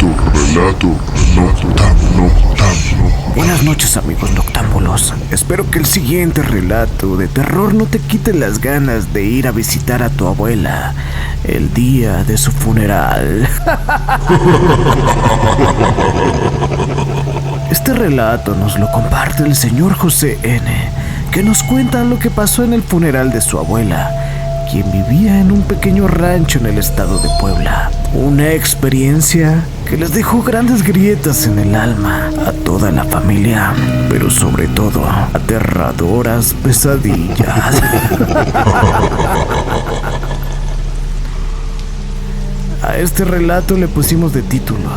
Relato noctámbulo. Buenas noches, amigos noctámbulos. Espero que el siguiente relato de terror no te quite las ganas de ir a visitar a tu abuela el día de su funeral. Este relato nos lo comparte el señor José N., que nos cuenta lo que pasó en el funeral de su abuela, quien vivía en un pequeño rancho en el estado de Puebla. Una experiencia que les dejó grandes grietas en el alma a toda la familia, pero sobre todo aterradoras pesadillas. A este relato le pusimos de título: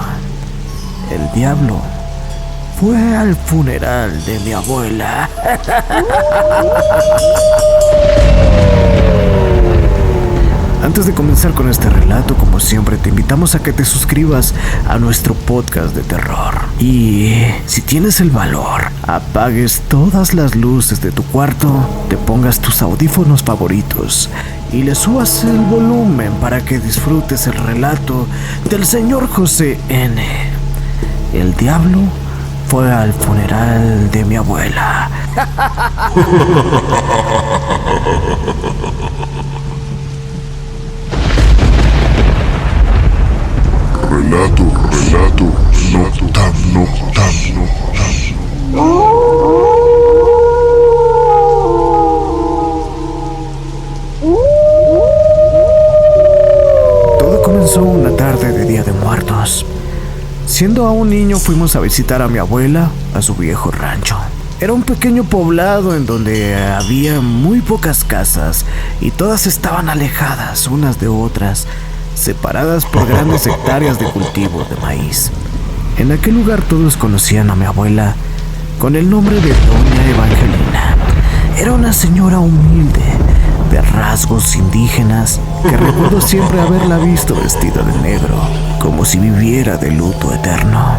El diablo fue al funeral de mi abuela. Antes de comenzar con este relato, como siempre, te invitamos a que te suscribas a nuestro podcast de terror. Y si tienes el valor, apagues todas las luces de tu cuarto, te pongas tus audífonos favoritos y le subas el volumen para que disfrutes el relato del señor José N. El diablo fue al funeral de mi abuela. Relato noctámbulo. Todo comenzó una tarde de Día de Muertos. Siendo aún niño, fuimos a visitar a mi abuela a su viejo rancho. Era un pequeño poblado en donde había muy pocas casas y todas estaban alejadas unas de otras, separadas por grandes hectáreas de cultivos de maíz. En aquel lugar todos conocían a mi abuela con el nombre de Doña Evangelina. Era una señora humilde, de rasgos indígenas, que recuerdo siempre haberla visto vestida de negro, como si viviera de luto eterno.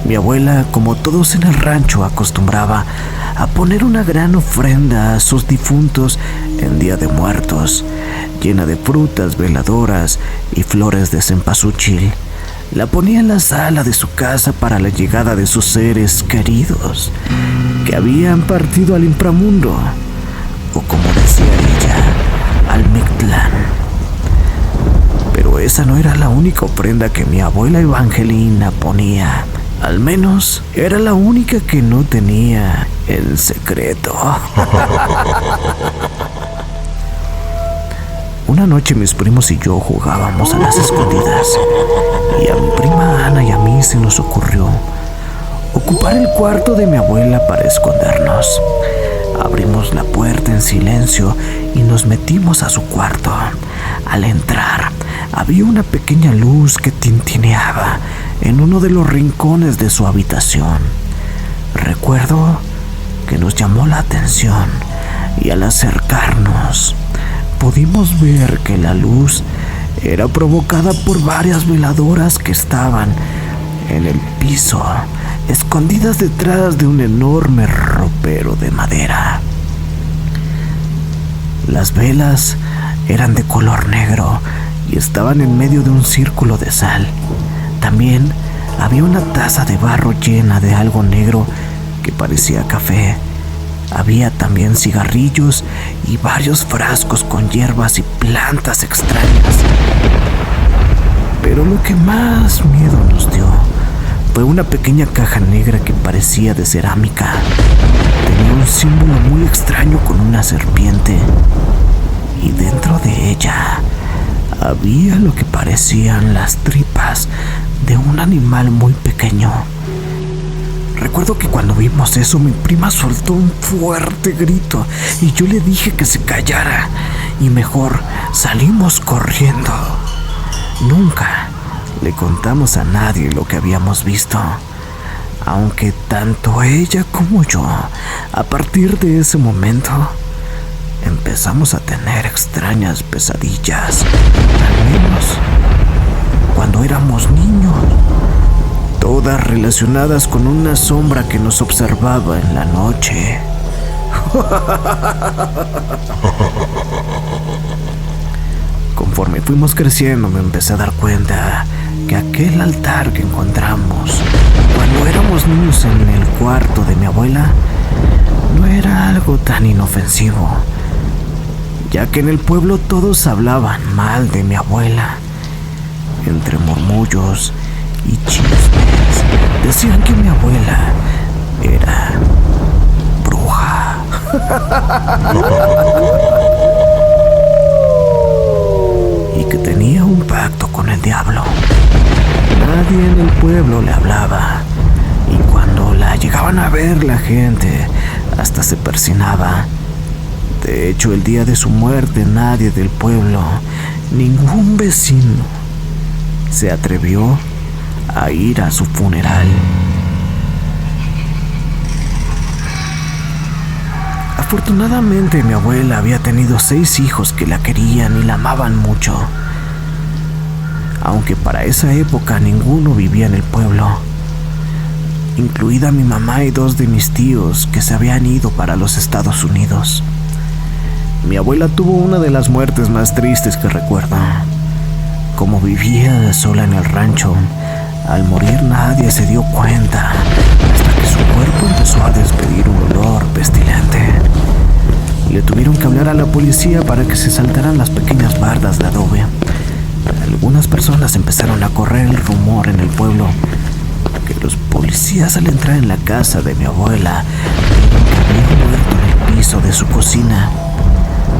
Mi abuela, como todos en el rancho, acostumbraba a poner una gran ofrenda a sus difuntos en Día de Muertos, llena de frutas, veladoras y flores de cempasúchil. La ponía en la sala de su casa para la llegada de sus seres queridos, que habían partido al inframundo, o como decía ella, al Mictlán. Pero esa no era la única ofrenda que mi abuela Evangelina ponía. Al menos era la única que no tenía el secreto. Una noche mis primos y yo jugábamos a las escondidas, y a mi prima Ana y a mí se nos ocurrió ocupar el cuarto de mi abuela para escondernos. Abrimos la puerta en silencio y nos metimos a su cuarto. Al entrar, había una pequeña luz que tintineaba en uno de los rincones de su habitación. Recuerdo que nos llamó la atención y al acercarnos pudimos ver que la luz era provocada por varias veladoras que estaban en el piso, escondidas detrás de un enorme ropero de madera. Las velas eran de color negro y estaban en medio de un círculo de sal. También había una taza de barro llena de algo negro que parecía café. Había también cigarrillos y varios frascos con hierbas y plantas extrañas. Pero lo que más miedo nos dio fue una pequeña caja negra que parecía de cerámica. Tenía un símbolo muy extraño con una serpiente, y dentro de ella había lo que parecían las tripas de un animal muy pequeño. Recuerdo que cuando vimos eso, mi prima soltó un fuerte grito y yo le dije que se callara y mejor salimos corriendo. Nunca le contamos a nadie lo que habíamos visto, aunque tanto ella como yo, a partir de ese momento, empezamos a tener extrañas pesadillas, al menos cuando éramos niños, todas relacionadas con una sombra que nos observaba en la noche. Conforme fuimos creciendo, me empecé a dar cuenta que aquel altar que encontramos cuando éramos niños en el cuarto de mi abuela no era algo tan inofensivo, ya que en el pueblo todos hablaban mal de mi abuela. Entre murmullos y chismes decían que mi abuela era bruja. Y que tenía un pacto con el diablo. Nadie en el pueblo le hablaba, y cuando la llegaban a ver la gente hasta se persinaba. De hecho, el día de su muerte nadie del pueblo, ningún vecino, se atrevió a ir a su funeral. Afortunadamente, mi abuela había tenido 6 hijos que la querían y la amaban mucho, aunque para esa época ninguno vivía en el pueblo, incluida mi mamá y 2 de mis tíos que se habían ido para los Estados Unidos. Mi abuela tuvo una de las muertes más tristes que recuerdo. Como vivía sola en el rancho, al morir nadie se dio cuenta hasta que su cuerpo empezó a despedir un olor pestilente. Le tuvieron que hablar a la policía para que se saltaran las pequeñas bardas de adobe. Algunas personas empezaron a correr el rumor en el pueblo que los policías, al entrar en la casa de mi abuela, vieron que había muerto en el piso de su cocina.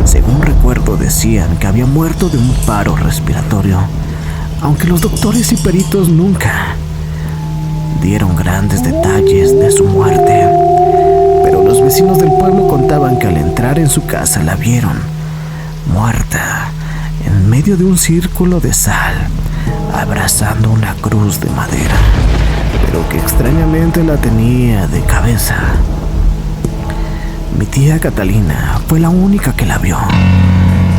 Según recuerdo, decían que había muerto de un paro respiratorio, aunque los doctores y peritos nunca dieron grandes detalles de su muerte. Pero los vecinos del pueblo contaban que al entrar en su casa la vieron muerta en medio de un círculo de sal, abrazando una cruz de madera, pero que extrañamente la tenía de cabeza. Mi tía Catalina fue la única que la vio,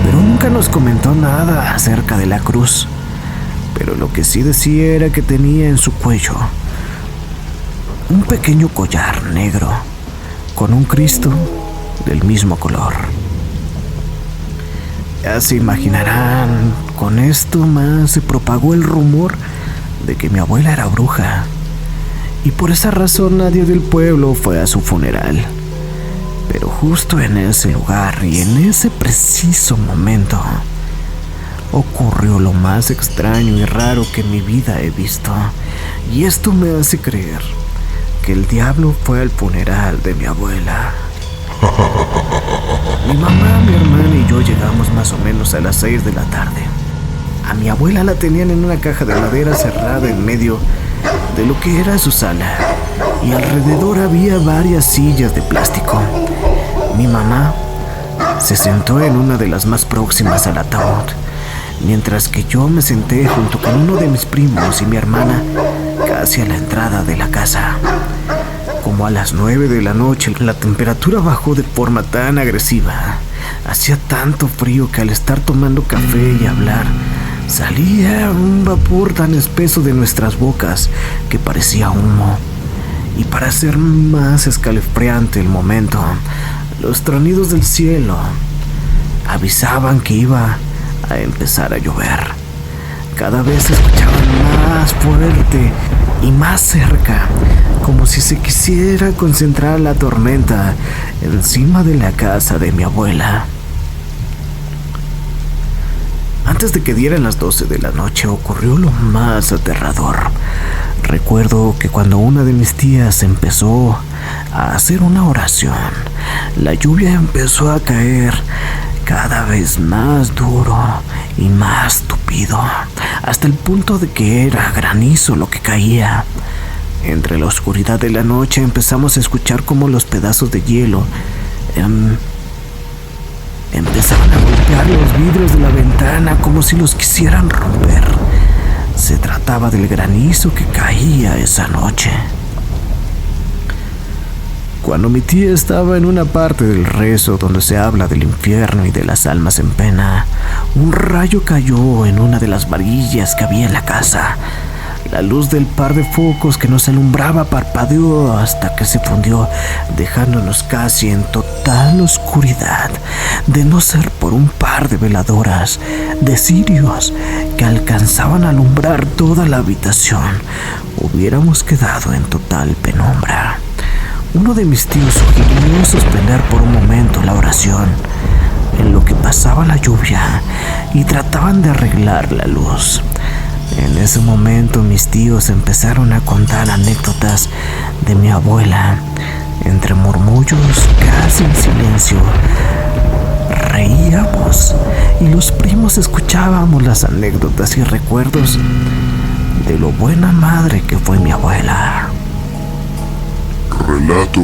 pero nunca nos comentó nada acerca de la cruz. Pero lo que sí decía era que tenía en su cuello un pequeño collar negro con un Cristo del mismo color. Ya se imaginarán, con esto más se propagó el rumor de que mi abuela era bruja, y por esa razón nadie del pueblo fue a su funeral. Pero justo en ese lugar y en ese preciso momento ocurrió lo más extraño y raro que en mi vida he visto, y esto me hace creer que el diablo fue al funeral de mi abuela. Mi mamá, mi hermana y yo llegamos más o menos a las 6 de la tarde. A mi abuela la tenían en una caja de madera cerrada en medio de lo que era su sala, y alrededor había varias sillas de plástico. Mi mamá se sentó en una de las más próximas al ataúd, mientras que yo me senté junto con uno de mis primos y mi hermana casi a la entrada de la casa. Como a las 9 de la noche, la temperatura bajó de forma tan agresiva. Hacía tanto frío que al estar tomando café y hablar, salía un vapor tan espeso de nuestras bocas que parecía humo. Y para hacer más escalofriante el momento, los tronidos del cielo avisaban que iba a empezar a llover. Cada vez se escuchaban más fuerte y más cerca, como si se quisiera concentrar la tormenta encima de la casa de mi abuela. Antes de que dieran las 12 de la noche ocurrió lo más aterrador. Recuerdo que cuando una de mis tías empezó a hacer una oración, la lluvia empezó a caer cada vez más duro y más tupido, hasta el punto de que era granizo lo que caía. Entre la oscuridad de la noche empezamos a escuchar cómo los pedazos de hielo empezaban a golpear los vidrios de la ventana como si los quisieran romper. Se trataba del granizo que caía esa noche. Cuando mi tía estaba en una parte del rezo donde se habla del infierno y de las almas en pena, un rayo cayó en una de las varillas que había en la casa. La luz del par de focos que nos alumbraba parpadeó hasta que se fundió, dejándonos casi en total oscuridad, de no ser por un par de veladoras de cirios que alcanzaban a alumbrar toda la habitación. Hubiéramos quedado en total penumbra. Uno de mis tíos sugirió suspender por un momento la oración, en lo que pasaba la lluvia y trataban de arreglar la luz. En ese momento mis tíos empezaron a contar anécdotas de mi abuela, entre murmullos, casi en silencio. Reíamos y los primos escuchábamos las anécdotas y recuerdos de lo buena madre que fue mi abuela. Relato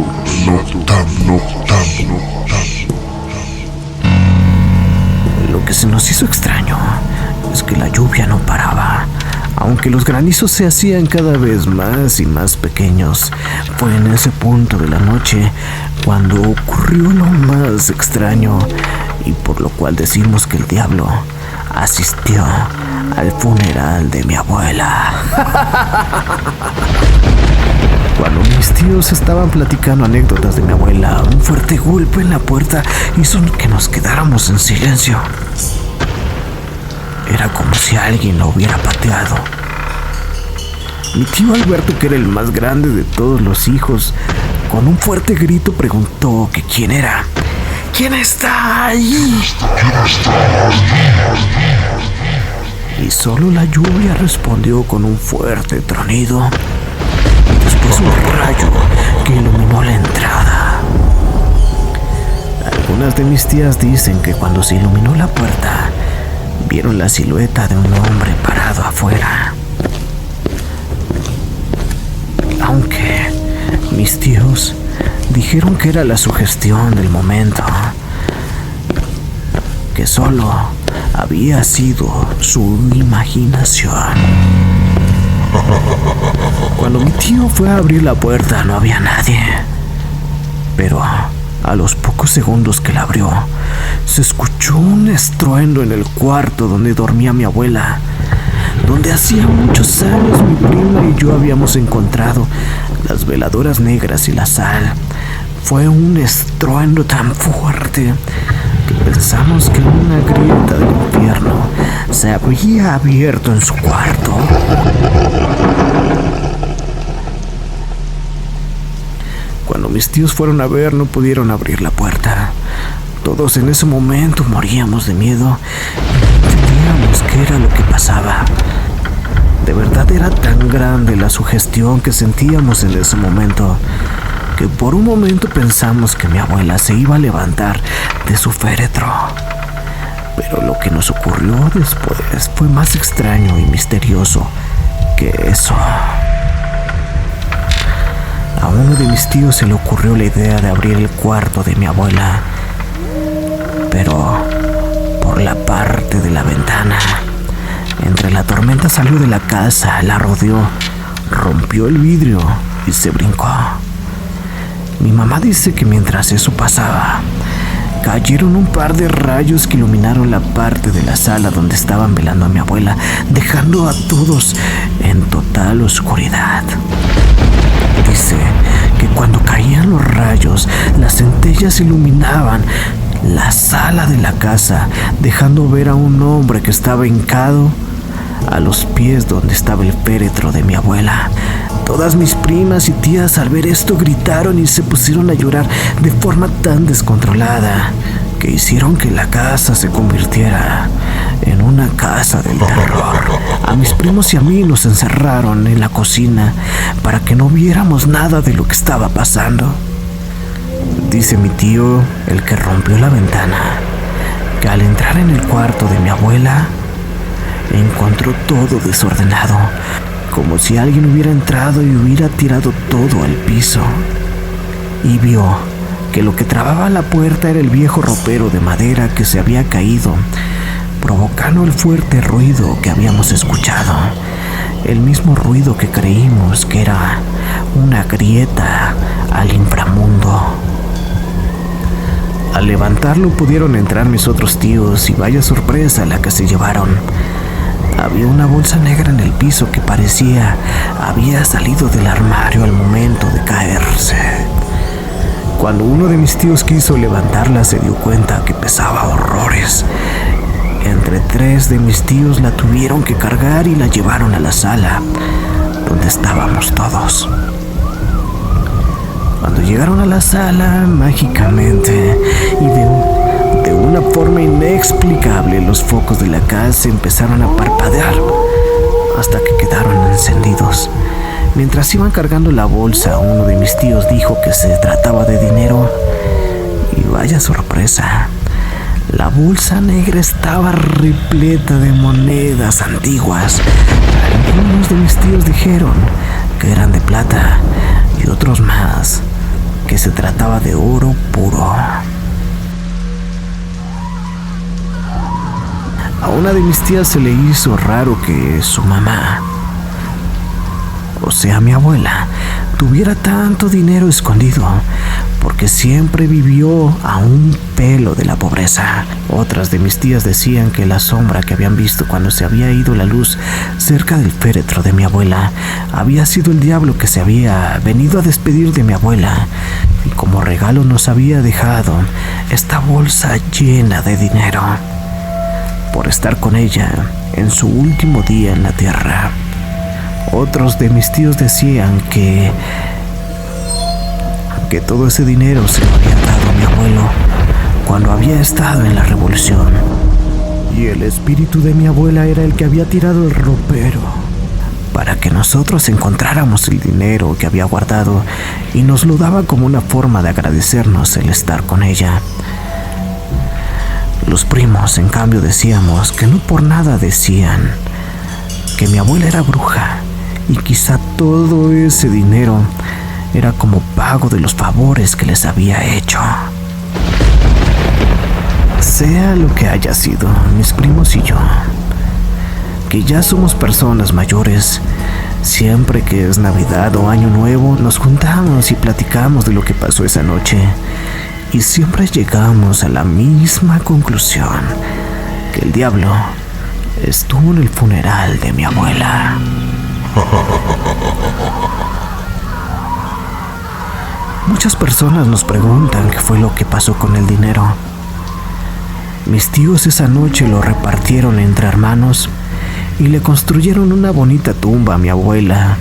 nocturno. Lo que se nos hizo extraño es que la lluvia no paraba, aunque los granizos se hacían cada vez más y más pequeños. Fue en ese punto de la noche cuando ocurrió lo más extraño y por lo cual decimos que el diablo asistió al funeral de mi abuela. Cuando mis tíos estaban platicando anécdotas de mi abuela, un fuerte golpe en la puerta hizo que nos quedáramos en silencio. Era como si alguien lo hubiera pateado. Mi tío Alberto, que era el más grande de todos los hijos, con un fuerte grito preguntó que quién era. ¿Quién está ahí? Y solo la lluvia respondió con un fuerte tronido. Después un rayo que iluminó la entrada. Algunas de mis tías dicen que cuando se iluminó la puerta, vieron la silueta de un hombre parado afuera. Aunque mis tíos dijeron que era la sugestión del momento, que solo había sido su imaginación. Cuando mi tío fue a abrir la puerta no había nadie, pero a los pocos segundos que la abrió, se escuchó un estruendo en el cuarto donde dormía mi abuela, donde hacía muchos años mi prima y yo habíamos encontrado las veladoras negras y la sal. Fue un estruendo tan fuerte que pensamos que una grieta del infierno se había abierto en su cuarto. Cuando mis tíos fueron a ver, no pudieron abrir la puerta. Todos en ese momento moríamos de miedo y no entendíamos qué era lo que pasaba. De verdad era tan grande la sugestión que sentíamos en ese momento que por un momento pensamos que mi abuela se iba a levantar de su féretro. Pero lo que nos ocurrió después fue más extraño y misterioso que eso. A uno de mis tíos se le ocurrió la idea de abrir el cuarto de mi abuela, pero por la parte de la ventana. Entre la tormenta salió de la casa, la rodeó, rompió el vidrio y se brincó. Mi mamá dice que mientras eso pasaba, cayeron un par de rayos que iluminaron la parte de la sala donde estaban velando a mi abuela, dejando a todos en total oscuridad. Dice que cuando caían los rayos, las centellas iluminaban la sala de la casa, dejando ver a un hombre que estaba hincado a los pies donde estaba el féretro de mi abuela. Todas mis primas y tías al ver esto gritaron y se pusieron a llorar de forma tan descontrolada que hicieron que la casa se convirtiera en una casa del terror. A mis primos y a mí nos encerraron en la cocina para que no viéramos nada de lo que estaba pasando. Dice mi tío, el que rompió la ventana, que al entrar en el cuarto de mi abuela, encontró todo desordenado, como si alguien hubiera entrado y hubiera tirado todo al piso. Y vio que lo que trababa la puerta era el viejo ropero de madera que se había caído, provocando el fuerte ruido que habíamos escuchado. El mismo ruido que creímos que era una grieta al inframundo. Al levantarlo pudieron entrar mis otros tíos y vaya sorpresa la que se llevaron. Había una bolsa negra en el piso que parecía había salido del armario al momento de caerse. Cuando uno de mis tíos quiso levantarla, se dio cuenta que pesaba horrores. Entre 3 de mis tíos la tuvieron que cargar y la llevaron a la sala donde estábamos todos. Cuando llegaron a la sala, mágicamente y de una forma inexplicable, los focos de la casa empezaron a parpadear hasta que quedaron encendidos. Mientras iban cargando la bolsa, uno de mis tíos dijo que se trataba de dinero. Y vaya sorpresa, la bolsa negra estaba repleta de monedas antiguas. Algunos de mis tíos dijeron que eran de plata y otros más que se trataba de oro puro. A una de mis tías se le hizo raro que su mamá, o sea mi abuela, tuviera tanto dinero escondido, porque siempre vivió a un pelo de la pobreza. Otras de mis tías decían que la sombra que habían visto cuando se había ido la luz cerca del féretro de mi abuela había sido el diablo que se había venido a despedir de mi abuela, y como regalo nos había dejado esta bolsa llena de dinero por estar con ella en su último día en la tierra. Otros de mis tíos decían que todo ese dinero se lo había dado a mi abuelo cuando había estado en la revolución, y el espíritu de mi abuela era el que había tirado el ropero para que nosotros encontráramos el dinero que había guardado, y nos lo daba como una forma de agradecernos el estar con ella. Los primos, en cambio, decíamos que no por nada decían que mi abuela era bruja, y quizá todo ese dinero era como pago de los favores que les había hecho. Sea lo que haya sido, mis primos y yo, que ya somos personas mayores, siempre que es Navidad o Año Nuevo, nos juntamos y platicamos de lo que pasó esa noche. Y siempre llegamos a la misma conclusión, que el diablo estuvo en el funeral de mi abuela. Muchas personas nos preguntan qué fue lo que pasó con el dinero. Mis tíos esa noche lo repartieron entre hermanos y le construyeron una bonita tumba a mi abuela.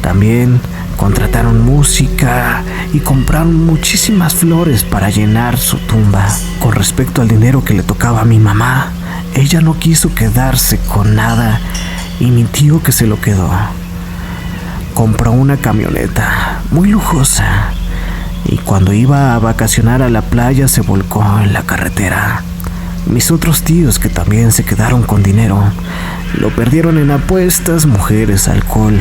También contrataron música y compraron muchísimas flores para llenar su tumba. Con respecto al dinero que le tocaba a mi mamá, ella no quiso quedarse con nada, y mi tío, que se lo quedó, compró una camioneta muy lujosa, y cuando iba a vacacionar a la playa se volcó en la carretera. Mis otros tíos, que también se quedaron con dinero, lo perdieron en apuestas, mujeres, alcohol,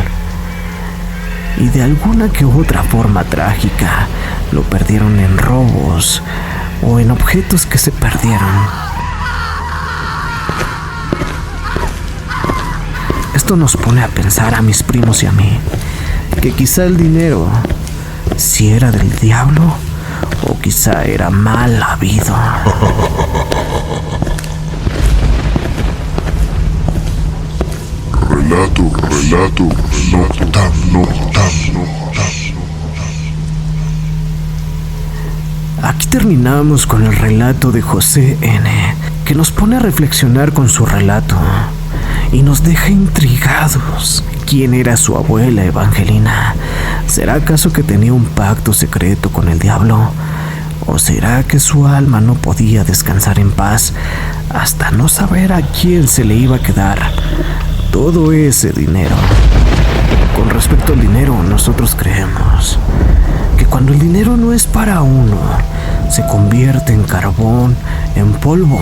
y de alguna que otra forma trágica lo perdieron en robos o en objetos que se perdieron. Esto nos pone a pensar a mis primos y a mí que quizá el dinero si era del diablo o quizá era mal habido. Relato nocturno. Aquí terminamos con el relato de José N., que nos pone a reflexionar con su relato y nos deja intrigados. ¿Quién era su abuela Evangelina? ¿Será acaso que tenía un pacto secreto con el diablo? ¿O será que su alma no podía descansar en paz hasta no saber a quién se le iba a quedar todo ese dinero? Con respecto al dinero, nosotros creemos que cuando el dinero no es para uno, se convierte en carbón, en polvo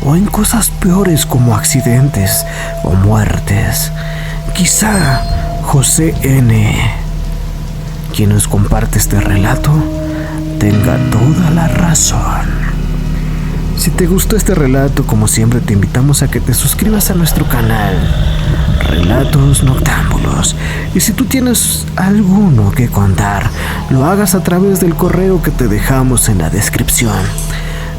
o en cosas peores como accidentes o muertes. Quizá José N., quien nos comparte este relato, tenga toda la razón. Si te gustó este relato, como siempre te invitamos a que te suscribas a nuestro canal Relatos Noctámbulos, y si tú tienes alguno que contar, lo hagas a través del correo que te dejamos en la descripción.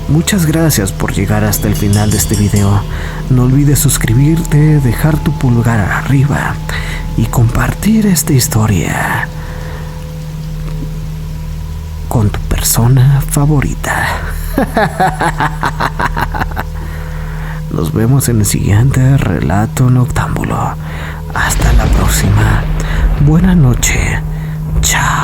Muchas gracias por llegar hasta el final de este video. No olvides suscribirte, dejar tu pulgar arriba y compartir esta historia con tu persona favorita. Nos vemos en el siguiente relato noctámbulo. Hasta la próxima. Buena noche. Chao.